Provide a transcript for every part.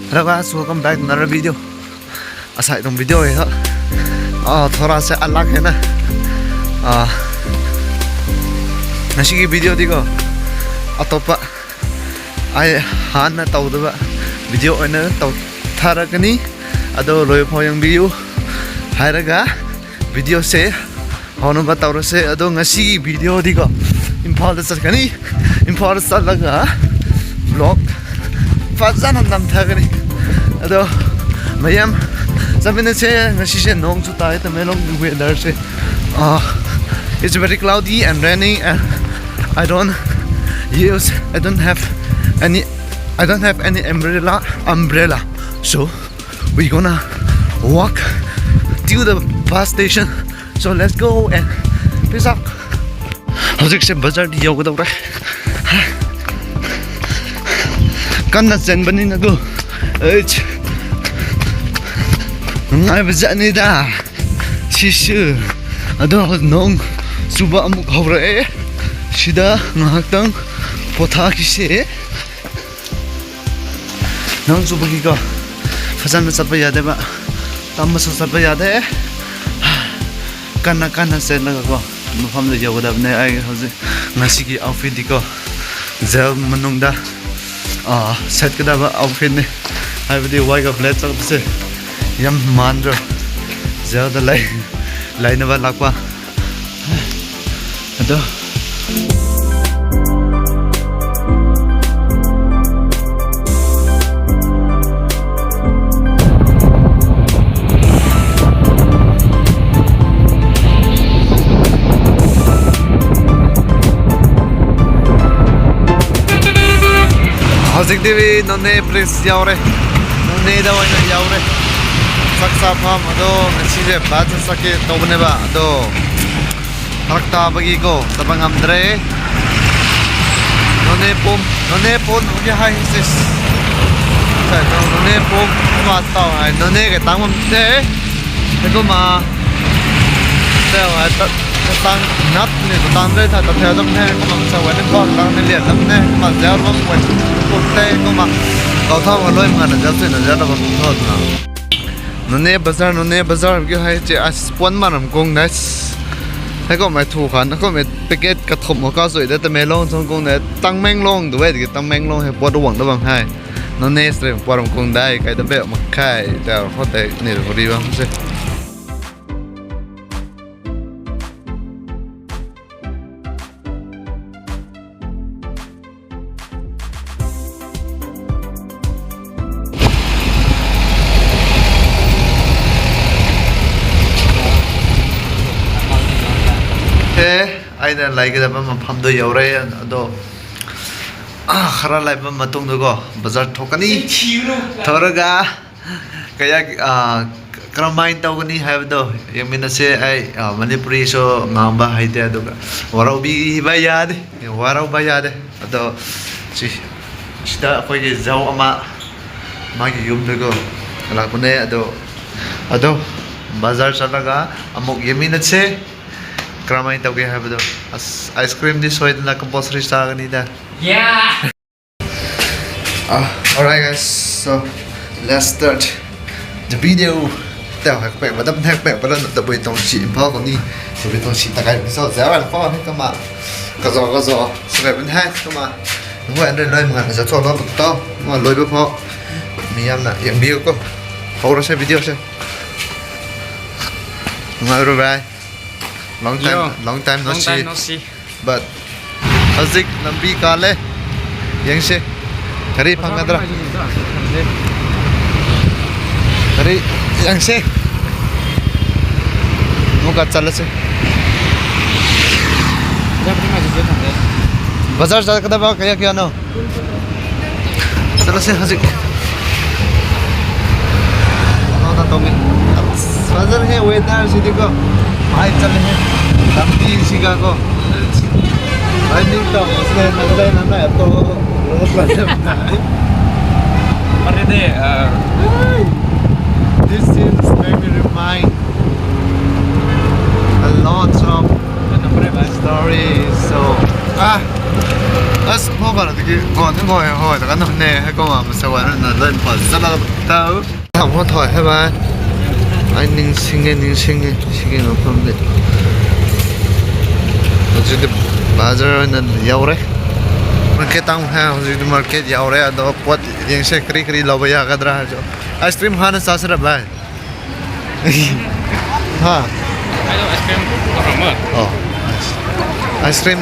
Hello guys, welcome back to another video. Aside from video này đó, थोड़ा सा अलग है ना. Nasi video đi ko. Atopa ai hana tawdaba video ana taw tharakani ado loi phoyang video hairaga video se hono ba tawrase ado ngasi video di ko Imphal da sakani Imphal salaga vlog fazana nam thagani ado mayam sabine se ngasi se nong chu tai ta melong weather se it's very cloudy and raining and I don't have any umbrella, so we're gonna walk to the bus station. So let's go and peace out. How's se bazaar di yoga dawra kanna chen bani na go ech ngai bazaar ni da shishu ado nong suba amuk hawra e shida ngahakang potha kise nang subagi ko fasan na satpa yade ba tamma sa satpa yade kana se na ko mafam le yoga dabne ai hoje ngasi ki outfit diko zel manungda set kada ba outfit ne ai bidi wai ka black chak se yam mandro zel da lai na ba lakwa ado Howzik divi nonne press yaure nonne da waina yaure saksa pham ado ngasi je bat sake tobne ba ado rakta bagi ko tabang amdre nonne pom ugi hai sis ta nonne pom ma ta hai nonne ke tangam te ko ma te wa ta tang nat ne tang re ta theo dam ne ko ma sa wa ne ko tang ne lian dam ne ma ja ro ko ko te ko ma ko tha wa loi ma na ja se na ja da ba ko na nonne bazar ge hai che as pon ma ram kong na hai ko mai thu khan ko me packet ka thom ka soi da ta me long song kong ne tang meng long du wei ge tang meng long he po do wang da bang hai nonne stre po ram kong dai kai da be ma khai ta ho te ni ro ri bang se aina laige da ma pham do yaure ado khara lai ma matung do go bazar thokani thoraga kaya kramain tawgani haibdo yamina se ai manipuri so ngamba haide ado warau bi ba yade ado si sida koi ge jaw ama magi yum de go lakune ado bazar salaga amok yamina se Kramay tawag yung habado. As ice cream this way na compulsory sa akin nida. Yeah. Alright guys, so let's start the video. Tao hakpek madam hakpek pada nak taboy tong si impal ko ni. So bitong si takay so zawan ko ni kama. Kazo sabi ben hat kama. Ngo andre loy mga sa to lo to. Ngo loy ba po. Miyam na yang bio ko. Puro sa video sa. Mga bye. Long time no see. But Hazik Nambi Kale Yang se Kari Pangadra Kari Yang se Muka chala se Bazar sa kada ba kaya kya no Chala se Hazik Ano na tomi Bazar hai weather sidi ko Ay chale hai Tampi siga ko Running to Masle nanda to Paride This scenes make me remind a lot of stories. So as ก่อนตะกี้ก่อนนึกงอยหอยแต่ก็นอนแน่ให้ก็มาสวรรค์นั่นเล่นพอสลับเต้าทำหัวถอยให้มาไอ้นิ่งชิงชิงน้ำพุ่มเด็ด어쨌든 바자르는 야오래 마켓 땅 해. 어쨌든 마켓 야오래. 너 pot yang se kri lobaya kadra hajo. Ice cream खाना सासरा भाई. हाँ. Ayo es krim apa? Oh. Ice cream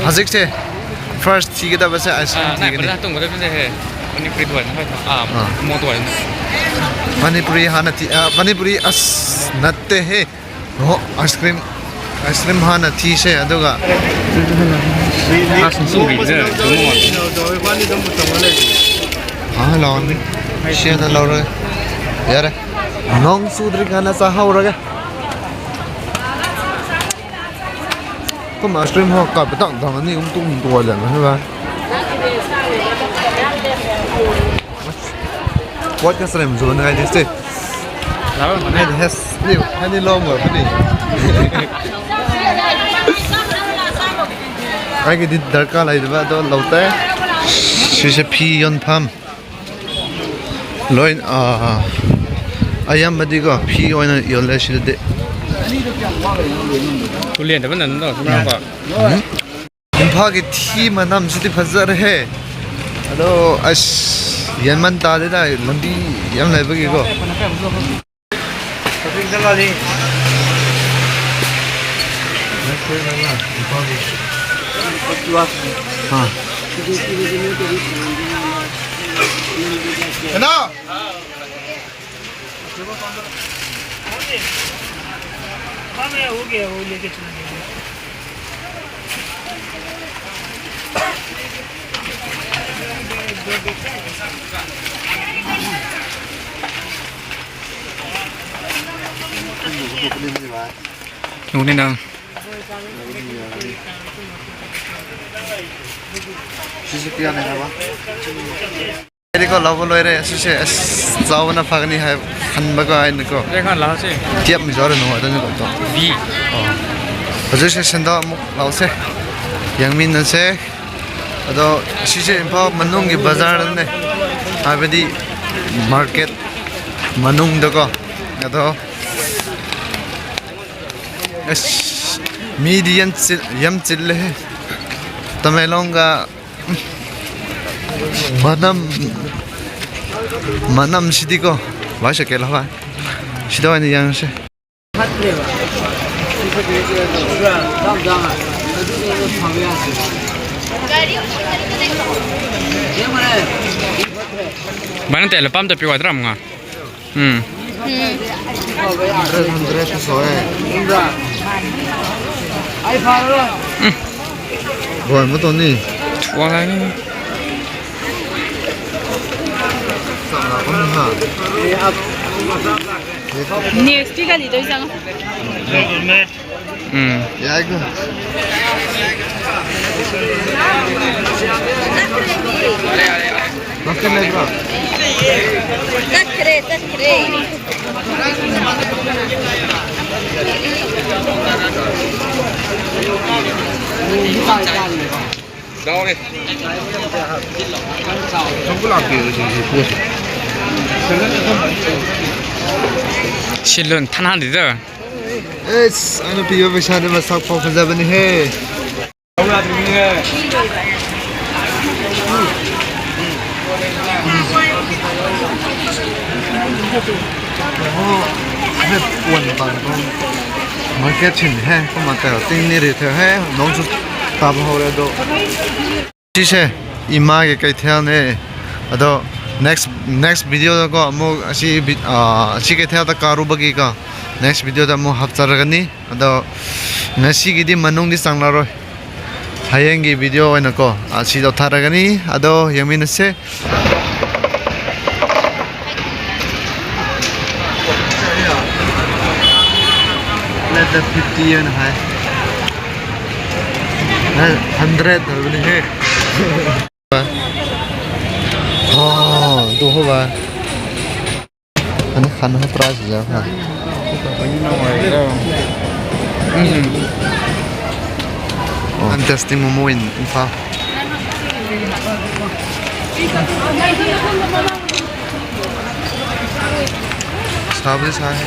हजिक से first ठीक है बस ice cream Nah, ठीक है. pernah tunggu tapi deh. Ini perituan apa? Mau tuan. Panipuri खाना थी पानीपुरी अस नत्ते है. हो आइसक्रीम खाना थी से अदोगा. 순수비즈 너무 हाँ लाऊंगी. शेयर ना लाऊंगा. यार नॉन सूद्री खाना चाहा हो रहा है. तो आइसक्रीम हो का बता दामनी तुम तो जाना है बा. What cái stem rồi này thế chứ? Lawan mana? Này hết nhiều, hay đi lo mở cái gì? Ai cái đi đợt cả lại đó đó lâu té. Sẽ phi yon pham. Loi ayam mà đi có phi yon yon lại sẽ để. Tulian tapi nanti tuh sebenarnya apa? 임파게 티만 남시디 파자르해. 아도 아씨 연만 따대다 런디 양 레버기고. हाँ. ना. हो गया वो लेके चला गया Nunggu dong. 시시피야 내가 봐. 이거 러블로이래 수시 자원나 파그니 한 바가 있는 거. Jangan lah sih. tiap mi jore no adanya ko to. B. Aje se senda mo lause. Yang min na se ado sisi impa manung gi bazar ne. Habedi market manung da ko. Ado es median yam chille he. Tamelonga manam sidiko 와셔 켈라와 시도하는 양식 Mana teh lepam tapi wadram nggak? Andres soe Buat mo to ni Wah lagi. Next week ali doi sang. Ya iku Makan lagi bro Takre. Đâu đi. Không có làm kiểu gì buồn 실은 탄한데도. 에스 아는 비벼 비샤데 마삭 퍼퍼자버니 해 quần bằng con market chỉnh he con mà tao tinh ni để theo he nông chút tạm hồ ra độ chi xe ima cái theo này đó next video ko mo si cái theo ta karu bagi ka next video ta mo hapcharagani ado ngasi gidi manung di sangla roi hayeng gi video oina ko si do tharagani ado yamin se let the 50 yen hai 100 bani he tuh apa? Ini kan pras ya kan? Testing momo in info. 사부지 사해.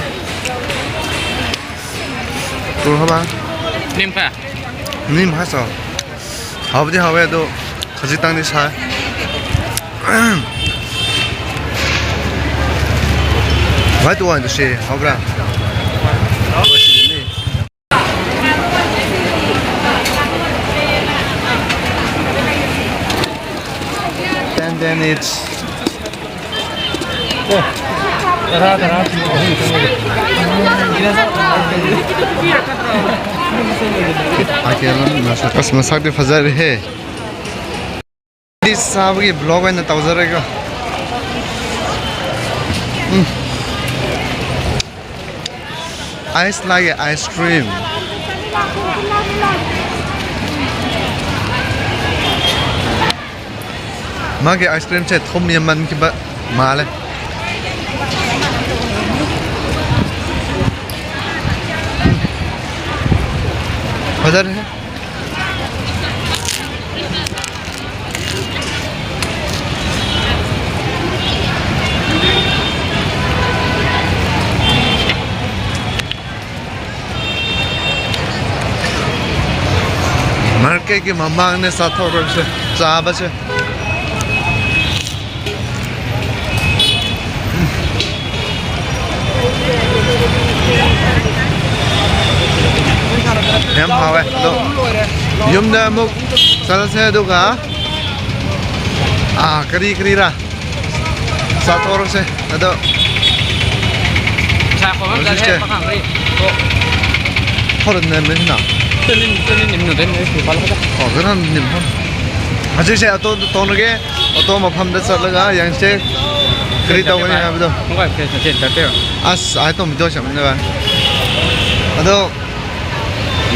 또 해봐. 님 파. 님 하서. 아버지 하we도 같이 땅에 사. Vai tu onde você? Agora. Then it's बस मसाक दे फजर है इस साहब की blog है ना ताज़ा रहेगा आइस लागे आइसक्रीम मागे आइसक्रीम से थोम यमन की माले फजर है मार्केट की मम्मा ने साथ और से चाबा से em hào ấy đâu yum da muk salah saya duga kari ra satu orang se ada 자, 거만 어디지? 가자. 그래. 허른 내면 나 뜨는 님도 됐네. 바로 가자. 그런 님 아직 제 또 노게 어떤 뭐 밤에 살다가 양식 그리다 보니 하면서 뭔가 이렇게 됐대요. 또 믿어 싶네 아도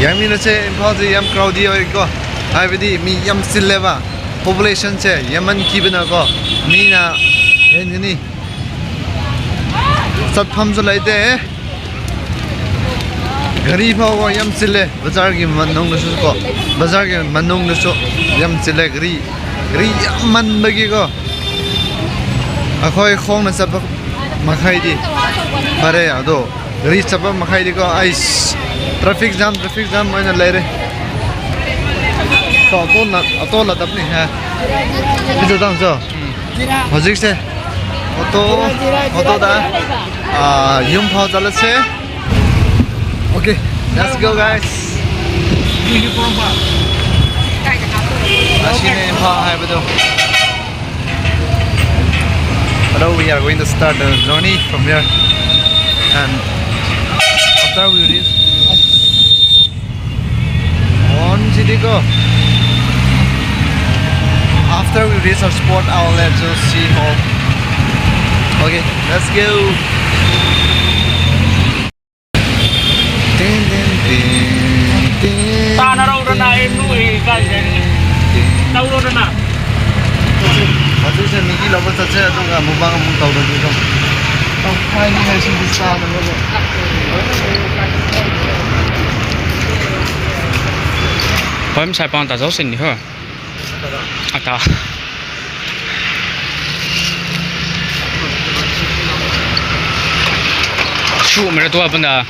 양민의 임파지 양 크라우디어 이거 아이비디 미 ям실레바 population 체 야만 기브나고 미나 엔니 सतफम्स लाइते गरीब होगा यम चिल्ले बाजार की मनोंग नसु को बाजार के मनोंग नसु यम चिल्ले गरी मन बगी को अखोई खोंग न सब मखाई दी बारे आदो गरी सब मखाई दी को आइस ट्रैफिक जाम मैंने ले रहे तो लदब नहीं है इधर दाम जो हजिक से ऑटो दा यूम फाउ चले से ओके लेट्स गो गाइस आशीने फाउ है बदो Now we are going to start the journey from here and after we reach on city go after we reach our spot I'll let you see how. Okay, let's go. Ta nó đâu ra em nuôi cái gì đâu đâu ra nào Aduh saya migi lawan saja tu nggak mau bangun mau tahu lagi dong. Tahu kai ni masih bisa namanya. 我们才帮打造生意呵。打。树没得多本的。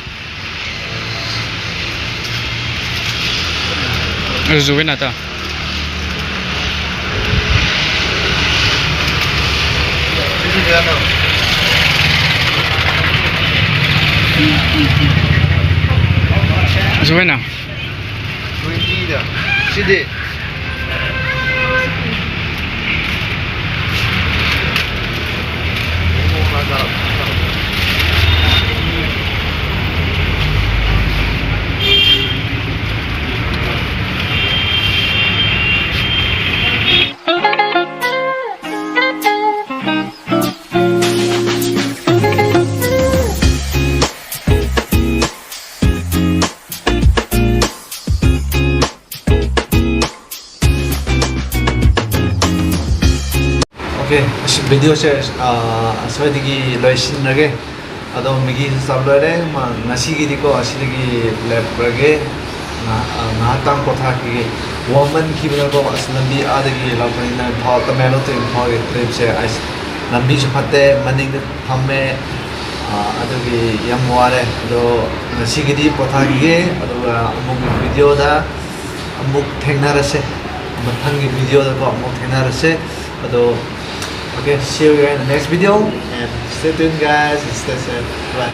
是为哪的？是为哪？ 20 dah. Sini. Okay, video saya seperti loisin lagi. Atau migi sablore, ma nasi gini ko asli lagi lep lagi. ꯉꯥꯏꯍꯥꯛꯇꯪ ꯄꯣꯊꯥꯈꯤꯒꯦ ꯋꯥꯃꯟꯈꯤꯕꯅꯀꯣ ꯑꯁ ꯂꯝꯕꯤ ꯑꯥꯗꯒꯤ ꯂꯥꯛꯄꯅꯤꯅ Imphal Tamenglong two ꯏꯝꯐꯥꯜꯒꯤ ꯇ꯭ꯔꯤꯞꯁꯦ ꯑꯁ ꯂꯝꯕꯤꯁꯨ ꯐꯠꯇꯦ ꯃꯅꯤꯡꯗ ꯐꯝꯃꯦ ꯑꯗꯨꯒꯤ ꯌꯥꯝ ꯋꯥꯔꯦ ꯑꯗꯣ ꯉꯁꯤꯒꯤꯗꯤ ꯄꯣꯊꯥꯈꯤꯒꯦ ꯑꯗꯨꯒ ꯑꯃꯨꯛ ꯚꯤꯗꯤꯑꯣꯗ ꯑꯃꯨꯛ ꯊꯦꯡꯅꯔꯁꯦ ꯃꯊꯪꯒꯤ ꯚꯤꯗꯤꯑꯣꯗꯀꯣ ꯑꯃꯨꯛ ꯊꯦꯡꯅꯔꯁꯦ ꯑꯗꯣ okay see you in the next video and stay tuned guys and stay safe bye